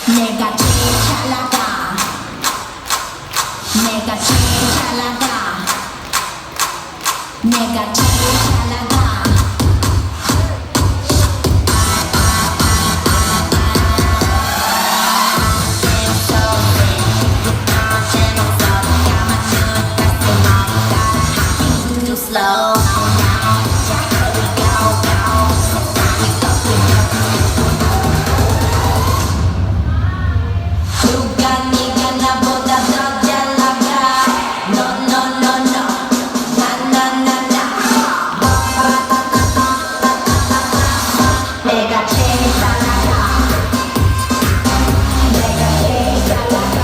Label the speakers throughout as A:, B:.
A: 내가 제일 잘 나가. 내가 제일 잘 나가. 내가 제일 잘 나가. Slow. 누가 네가 나보다 더 잘 나가. No no no no. 나 나 나 나. 내가 제일 잘 나가. 내가 제일 잘 나가.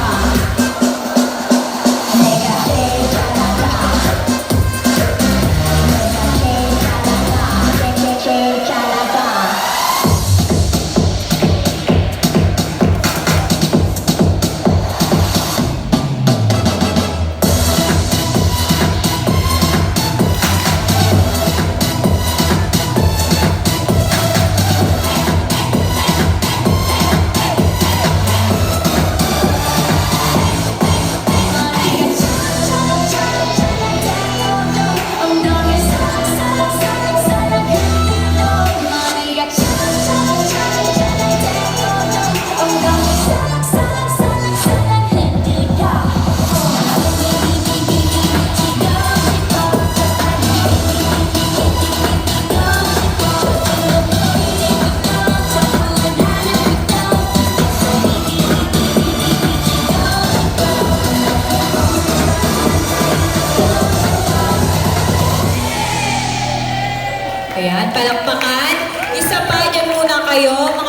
A: 내가 제일 잘 나가. 내가 제일 잘 나가. 제일 잘 나가.
B: Ayan, palakpakan. Isa pa, dyan muna kayo.